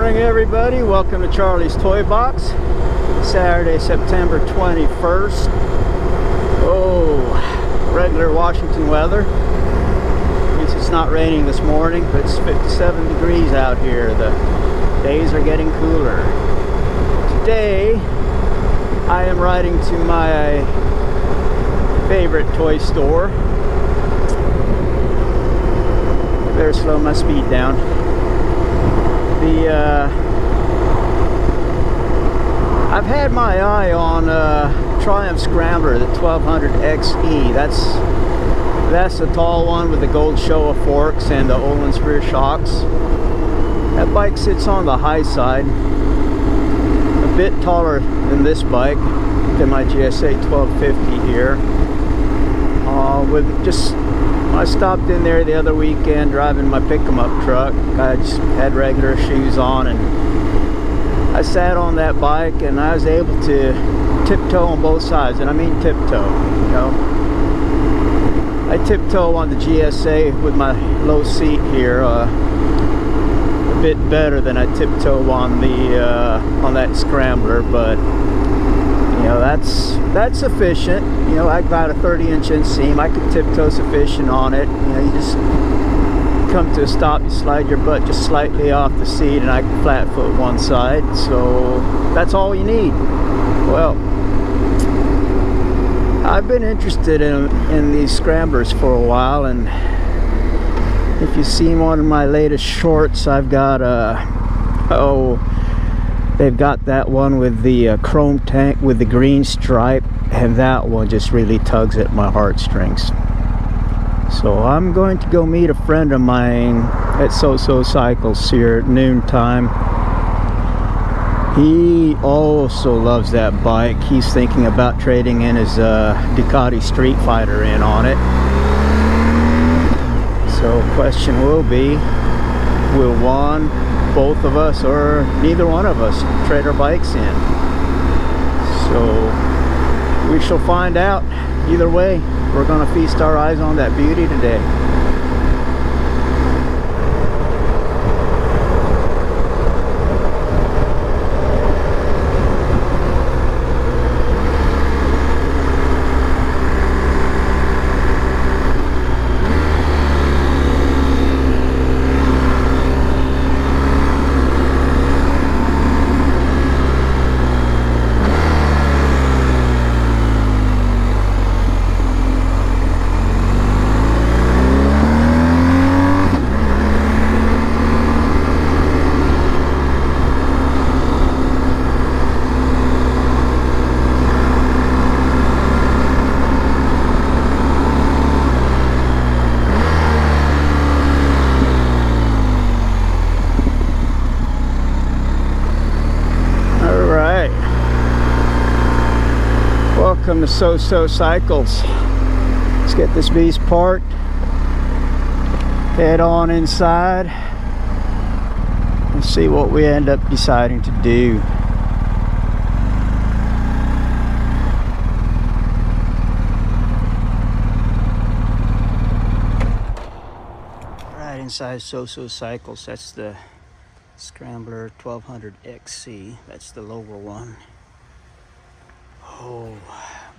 morning, everybody. Welcome to Charlie's Toy Box. Saturday, September 21st. Oh, regular Washington weather. At least it's not raining this morning, but it's 57 degrees out here. The days are getting cooler. Today, I am riding to my favorite toy store. Better slow my speed down. I've had my eye on Triumph Scrambler, the 1200 XE. That's the tall one with the gold Showa forks and the Öhlins rear shocks. That bike sits on the high side, a bit taller than this bike, than my GSA 1250 here. I stopped in there the other weekend driving my pick-em-up truck. I just had regular shoes on and I sat on that bike and I was able to tiptoe on both sides, and I mean tiptoe, you know. I tiptoe on the GSA with my low seat here a bit better than I tiptoe on that Scrambler, but you know, that's sufficient. You know, I got a 30-inch inseam. I could tiptoe sufficient on it. You know, you just come to a stop, you slide your butt just slightly off the seat, and I can flat foot one side. So that's all you need. Well, I've been interested in these Scramblers for a while, and if you've seen one of my latest shorts, I've got they've got that one with the chrome tank with the green stripe, and that one just really tugs at my heartstrings. So I'm going to go meet a friend of mine at SoSo Cycles here at noontime. He also loves that bike. He's thinking about trading in his Ducati Street Fighter in on it. So question will be, will both of us, or neither one of us, trade our bikes in? So we shall find out. Either way, we're going to feast our eyes on that beauty today. Welcome to SoSo Cycles. Let's get this beast parked, head on inside, and see what we end up deciding to do. Right inside SoSo Cycles, that's the Scrambler 1200 XC. That's the lower one. Oh,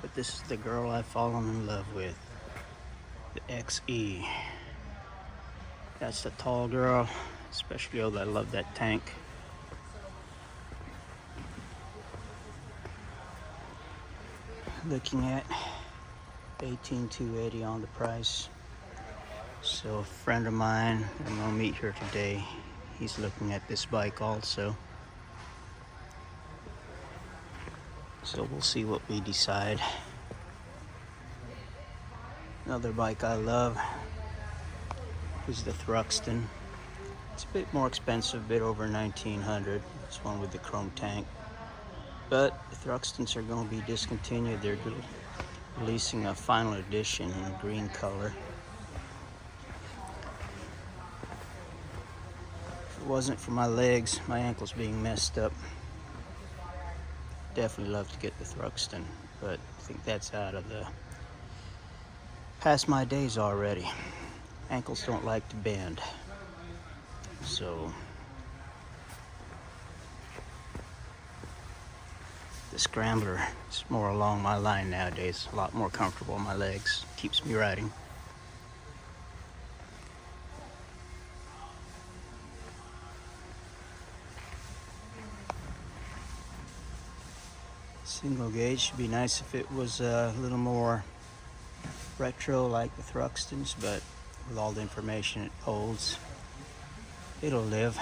but this is the girl I've fallen in love with, the XE. That's the tall girl, especially though I love that tank. Looking at $18,280 on the price. So a friend of mine, I'm gonna meet her today. He's looking at this bike also. So we'll see what we decide. Another bike I love is the Thruxton. It's a bit more expensive, a bit over $1,900. This one with the chrome tank. But the Thruxtons are going to be discontinued. They're releasing a final edition in green color. If it wasn't for my legs, my ankles being messed up, definitely love to get the Thruxton, but I think that's past my days already. Ankles don't like to bend. So the Scrambler is more along my line nowadays. A lot more comfortable on my legs. Keeps me riding. Single gauge should be nice if it was a little more retro like the Thruxtons, but with all the information it holds, it'll live.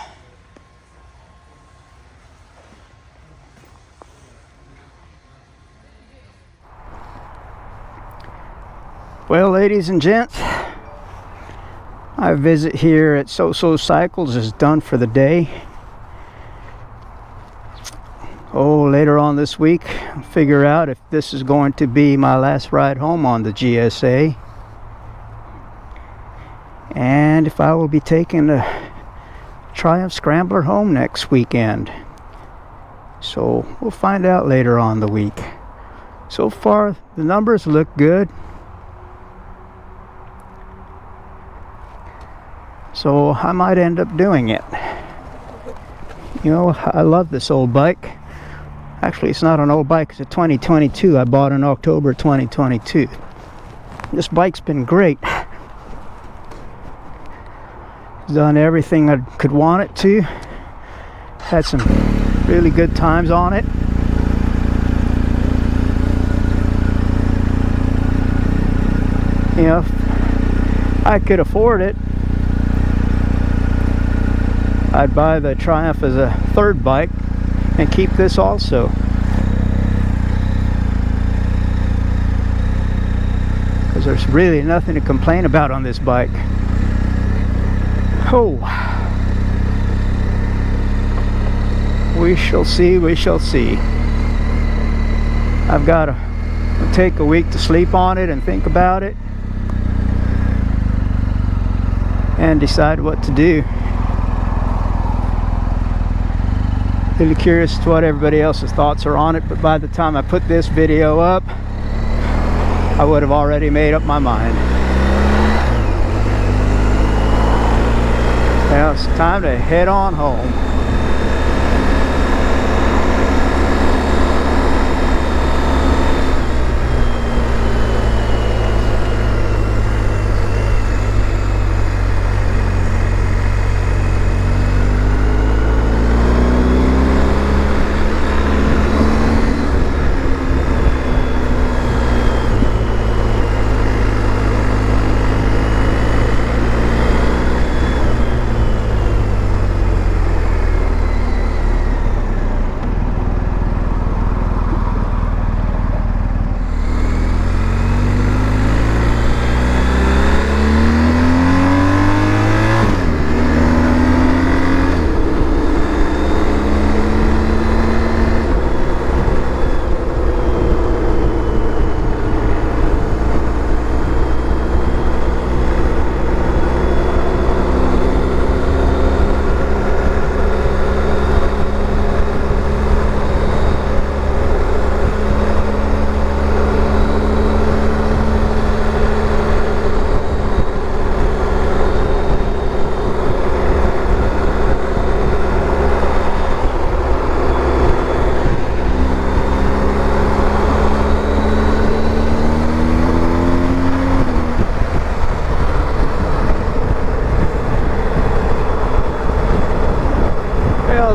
Well, ladies and gents, my visit here at SoSo Cycles is done for the day. Later on this week, I'll figure out if this is going to be my last ride home on the GSA, and if I will be taking the Triumph Scrambler home next weekend. So we'll find out later on the week. So far, the numbers look good. So I might end up doing it. You know, I love this old bike. Actually, it's not an old bike, it's a 2022. I bought in October 2022. This bike's been great. It's done everything I could want it to. Had some really good times on it. You know, if I could afford it, I'd buy the Triumph as a third bike and keep this also. Because there's really nothing to complain about on this bike. Oh, we shall see, we shall see. I've got to take a week to sleep on it and think about it and decide what to do. Really curious to what everybody else's thoughts are on it, but by the time I put this video up, I would have already made up my mind. Now it's time to head on home.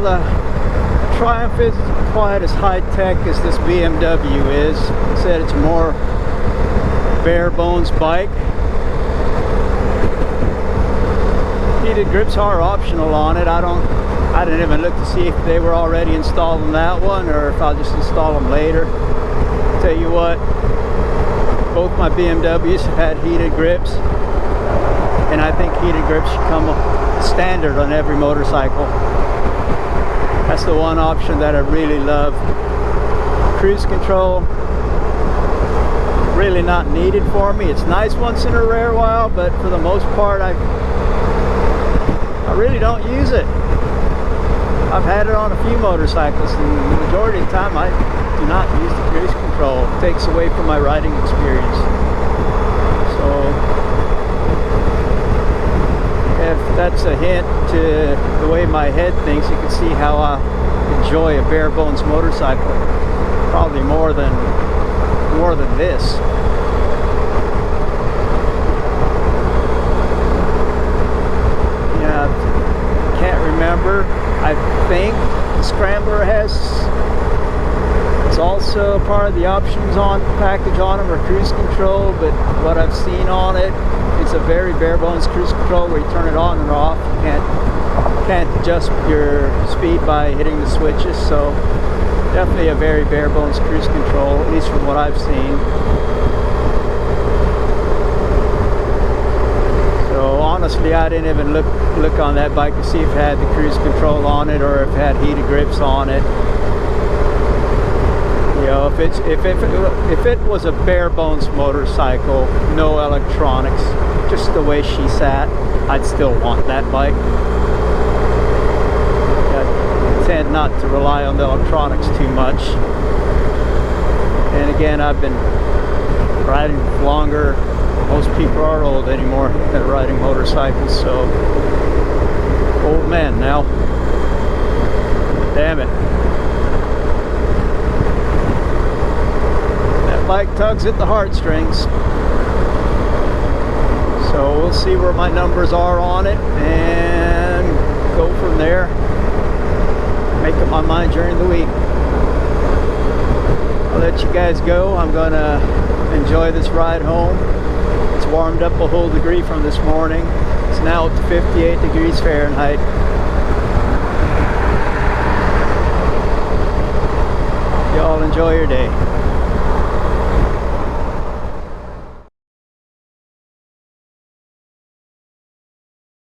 The Triumph isn't quite as high-tech as this BMW is. It said it's more bare bones bike. Heated grips are optional on it. I didn't even look to see if they were already installed on that one or if I'll just install them later. Tell you what, both my BMWs have had heated grips, and I think heated grips should come standard on every motorcycle. That's the one option that I really love. Cruise control, really not needed for me. It's nice once in a rare while, but for the most part, I really don't use it. I've had it on a few motorcycles, and the majority of the time I do not use the cruise control. It takes away from my riding experience. So if that's a hint to the way my head thinks, you can see how I enjoy a bare bones motorcycle. probably more than this. Yeah, can't remember. I think the Scrambler has, it's also part of the options on package on them, or cruise control, but what I've seen on it, it's a very bare bones cruise control where you turn it on and off. You can't adjust your speed by hitting the switches, so definitely a very bare bones cruise control, at least from what I've seen. So honestly, I didn't even look on that bike to see if it had the cruise control on it or if it had heated grips on it. You know, if it was a bare bones motorcycle, no electronics, just the way she sat, I'd still want that bike. I tend not to rely on the electronics too much. And again, I've been riding longer. Most people are old anymore than riding motorcycles, so old man now. Damn it. That bike tugs at the heartstrings. So we'll see where my numbers are on it and go from there. Make up my mind during the week. I'll let you guys go. I'm gonna enjoy this ride home. It's warmed up a whole degree from this morning. It's now up to 58 degrees Fahrenheit. Y'all enjoy your day.